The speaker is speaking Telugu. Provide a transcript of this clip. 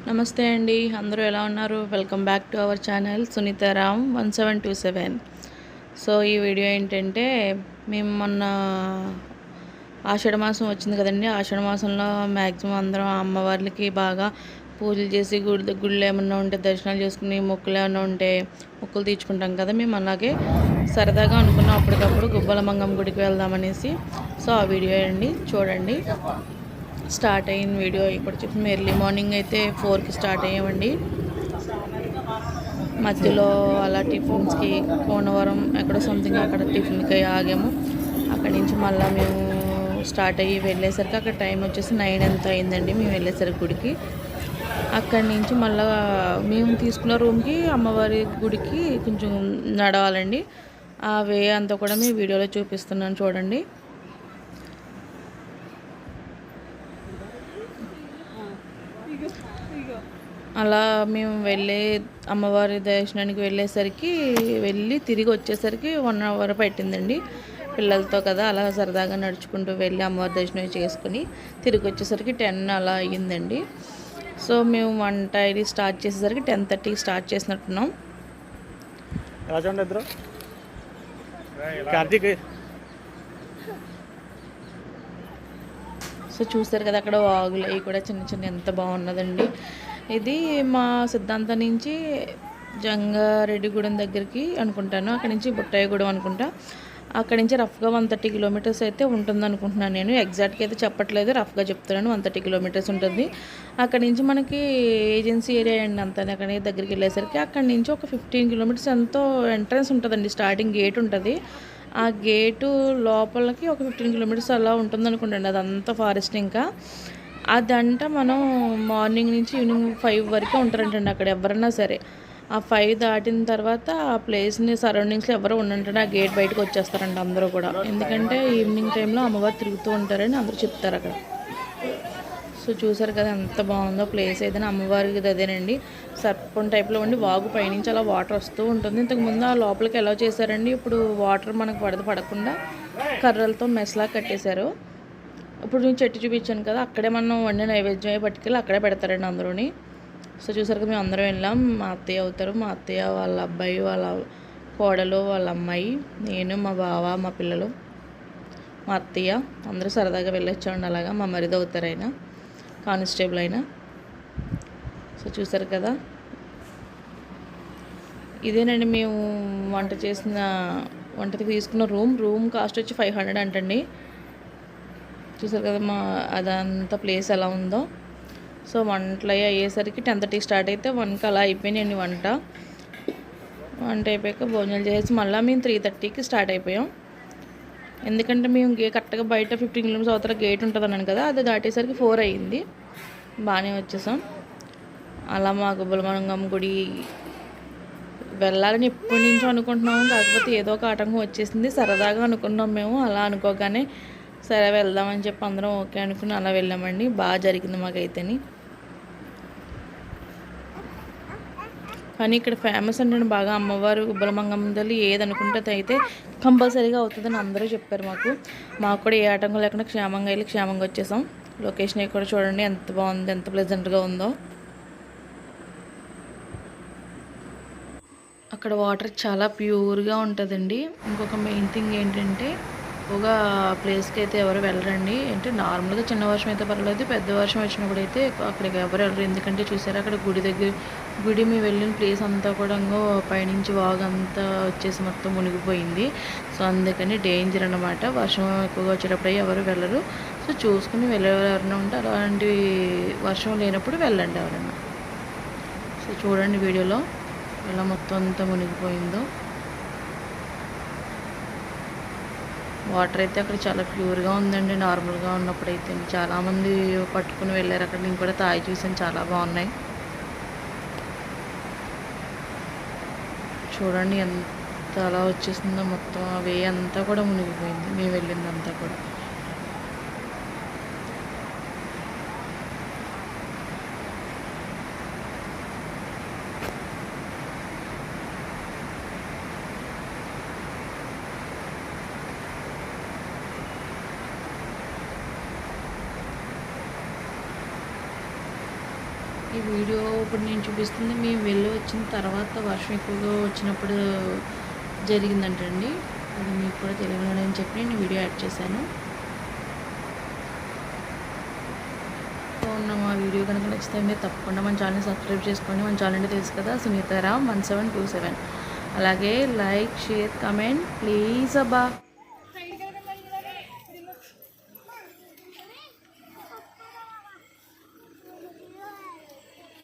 నమస్తే అండి. అందరూ ఎలా ఉన్నారు? Welcome back to our channel Sunitharam 1727. So ఈ వీడియో ఏంటంటే మేము మొన్న ఆషాఢ మాసం వచ్చింది కదండి. ఆషాఢ మాసంలో మ్యాక్సిమం అందరం అమ్మవార్లకి బాగా పూజలు చేసి గుళ్ళు ఏమన్నా ఉంటే దర్శనాలు చేసుకుని మొక్కులు ఏమన్నా ఉంటే మొక్కులు తీర్చుకుంటాం కదా. మేము అలాగే సరదాగా అనుకున్నాం అప్పటికప్పుడు గుబ్బల మంగమ్మ గుడికి వెళ్దామనేసి. సో ఆ వీడియో అండి చూడండి. స్టార్ట్ అయిన వీడియో ఇప్పుడు చెప్పి ఎర్లీ మార్నింగ్ అయితే 4కి స్టార్ట్ అయ్యామండి. మధ్యలో అలా టిఫిన్స్కి కోనవరం ఎక్కడో సంథింగ్ అక్కడ టిఫిన్కి ఆగాము. అక్కడి నుంచి మళ్ళీ మేము స్టార్ట్ అయ్యి వెళ్ళేసరికి అక్కడ టైం వచ్చేసి 9 ఎంత అయిందండి మేము వెళ్ళేసరికి గుడికి. అక్కడి నుంచి మళ్ళీ మేము తీసుకున్న రూమ్కి అమ్మవారి గుడికి కొంచెం నడవాలండి. ఆ వే అంతా కూడా మీ వీడియోలో చూపిస్తున్నాను చూడండి. అలా మేము అమ్మవారి దర్శనానికి వెళ్ళి తిరిగి వచ్చేసరికి 1 అవర్ పట్టిందండి. పిల్లలతో కదా అలా సరదాగా నడుచుకుంటూ వెళ్ళి అమ్మవారి దర్శనం చేసుకుని తిరిగి వచ్చేసరికి 10 అలా అయ్యిందండి. సో మేము వంట ఇది స్టార్ట్ చేసేసరికి 10:30కి స్టార్ట్ చేసినట్టున్నాం. సో చూసారు కదా అక్కడ వాగులు అవి కూడా చిన్న చిన్న ఎంత బాగున్నదండి. ఇది మా సిద్ధాంతం నుంచి జంగారెడ్డిగూడెం దగ్గరికి అనుకుంటాను. అక్కడి నుంచి బుట్టాయిగూడెం అనుకుంటా. అక్కడి నుంచి రఫ్గా 130 కిలోమీటర్స్ అయితే ఉంటుంది అనుకుంటున్నాను. నేను ఎగ్జాక్ట్గా అయితే చెప్పట్లేదు, రఫ్గా చెప్తున్నాను. 130 కిలోమీటర్స్ ఉంటుంది. అక్కడి నుంచి మనకి ఏజెన్సీ ఏరియా అండి అంతా. అక్కడి దగ్గరికి వెళ్ళేసరికి అక్కడి నుంచి ఒక 15 కిలోమీటర్స్ ఎంతో ఎంట్రన్స్ ఉంటుందండి. స్టార్టింగ్ గేట్ ఉంటుంది. ఆ గేటు లోపలికి ఒక 15 కిలోమీటర్స్ అలా ఉంటుంది అనుకుంటండి. అదంతా ఫారెస్ట్. ఇంకా అదంట మనం మార్నింగ్ నుంచి ఈవినింగ్ 5 వరకు ఉంటారంటండి అక్కడ ఎవరైనా సరే. ఆ 5 దాటిన తర్వాత ఆ ప్లేస్ని సరౌండింగ్స్లో ఎవరో ఉండంటే ఆ గేట్ బయటకు వచ్చేస్తారంట అందరూ కూడా. ఎందుకంటే ఈవినింగ్ టైంలో అమ్మవారు తిరుగుతూ ఉంటారని అందరూ చెప్తారు అక్కడ. సో చూసారు కదా ఎంత బాగుందో ప్లేస్. ఏదైనా అమ్మవారికి అదేనండి. సర్పం టైప్లో ఉండి వాగు పైనుంచి అలా వాటర్ వస్తూ ఉంటుంది. ఇంతకుముందు ఆ లోపలికి ఎలా చేశారండి, ఇప్పుడు వాటర్ మనకు పడకుండా కర్రలతో మెస్లా కట్టేశారు. ఇప్పుడు నేను చెట్టు చూపించాను కదా, అక్కడే మనం వండిన నైవేద్యం పట్టుకెళ్ళి అక్కడే పెడతారండి అందరూని. సో చూసారు కదా మేము అందరం వెళ్ళాం. మా అత్తయ్య అవుతారు, మా అత్తయ్య వాళ్ళ అబ్బాయి, వాళ్ళ కోడలు, వాళ్ళ అమ్మాయి, నేను, మా బావ, మా పిల్లలు, మా అత్తయ్య అందరూ సరదాగా వెళ్ళొచ్చామండి. అలాగా మా మరిది అవుతారు ఆయన, కానిస్టేబుల్ అయినా. సో చూసారు కదా ఇదేనండి మేము వంటకి తీసుకున్న రూమ్ కాస్ట్ వచ్చి 500 అంటండి. చూసారు కదా అదంతా ప్లేస్ ఎలా ఉందో. సో వంటలు అయ్యేసరికి 10:30 స్టార్ట్ అయితే 1కి అలా అయిపోయినాయండి. వంట అయిపోయాక భోజనాలు చేసి మళ్ళీ మేము 3:30కి స్టార్ట్ అయిపోయాం. ఎందుకంటే మేము కరెక్ట్గా బయట 15 కిలోమీటర్స్ అవతల గేట్ ఉంటుంది అన్నాను కదా, అది దాటేసరికి 4 అయ్యింది. బాగానే వచ్చేసాం. అలా మా గుబ్బలమంగమ్మ గుడి వెళ్ళాలని ఎప్పటి నుంచో అనుకుంటున్నాము. కాకపోతే ఏదో ఒక ఆటంకం వచ్చేసింది. సరదాగా అనుకున్నాం మేము. అలా అనుకోగానే సరే వెళ్దామని చెప్పి అందరం ఓకే అనుకుని అలా వెళ్ళామండి. బాగా జరిగింది మాకైతేని. కానీ ఇక్కడ ఫేమస్ అంటే బాగా అమ్మవారు గుబ్బలమంగమ్మ తల్లి ఏదనుకుంటే అయితే కంపల్సరీగా అవుతుందని అందరూ చెప్పారు మాకు కూడా ఏ ఆటంకం లేకుండా క్షేమంగా వెళ్ళి క్షేమంగా వచ్చేసాం. లొకేషన్ కూడా చూడండి ఎంత బాగుంది, ఎంత ప్లెజెంట్గా ఉందో. అక్కడ వాటర్ చాలా ప్యూర్గా ఉంటుందండి. ఇంకొక మెయిన్ థింగ్ ఏంటంటే ఎక్కువగా ప్లేస్కి అయితే ఎవరు వెళ్ళరండి. అంటే నార్మల్గా చిన్న వర్షం అయితే పర్వాలేదు, పెద్ద వర్షం వచ్చినప్పుడు అయితే అక్కడికి ఎవరు వెళ్ళరు. ఎందుకంటే చూసారా అక్కడ గుడి మేము వెళ్ళిన ప్లేస్ అంతా కూడా పైనుంచి వాగు అంతా వచ్చేసి మొత్తం మునిగిపోయింది. సో అందుకని డేంజర్ అన్నమాట. వర్షం ఎక్కువగా వచ్చేటప్పుడు ఎవరు వెళ్ళరు. సో చూసుకుని ఎవరైనా ఉంటే అలాంటి వర్షం లేనప్పుడు వెళ్ళండి ఎవరైనా. సో చూడండి వీడియోలో ఎలా మొత్తం అంతా మునిగిపోయిందో. వాటర్ అయితే అక్కడ చాలా ప్యూర్గా ఉందండి. నార్మల్గా ఉన్నప్పుడు అయితే చాలామంది పట్టుకుని వెళ్ళారు అక్కడ. నేను కూడా తాగి చూసాను, చాలా బాగున్నాయి. చూడండి ఎంత అలా వచ్చేసిందో మొత్తం. ఆ వే అంతా కూడా మునిగిపోయింది మేము వెళ్ళిందంతా కూడా. ఈ వీడియో ఇప్పుడు నేను చూపిస్తుంది మేము వెళ్ళి వచ్చిన తర్వాత వర్షం ఎక్కువగా వచ్చినప్పుడు జరిగిందంటండి. అది మీకు కూడా తెలియాలని చెప్పి నేను వీడియో యాడ్ చేశాను. మా వీడియో కనుక నచ్చితే మీరు తప్పకుండా మన ఛానల్ని సబ్స్క్రైబ్ చేసుకోండి. మన ఛానల్ అంటే తెలుసు కదా, సునీతారామ్ 1727. అలాగే లైక్, షేర్, కమెంట్ ప్లీజ్ అబ్బా.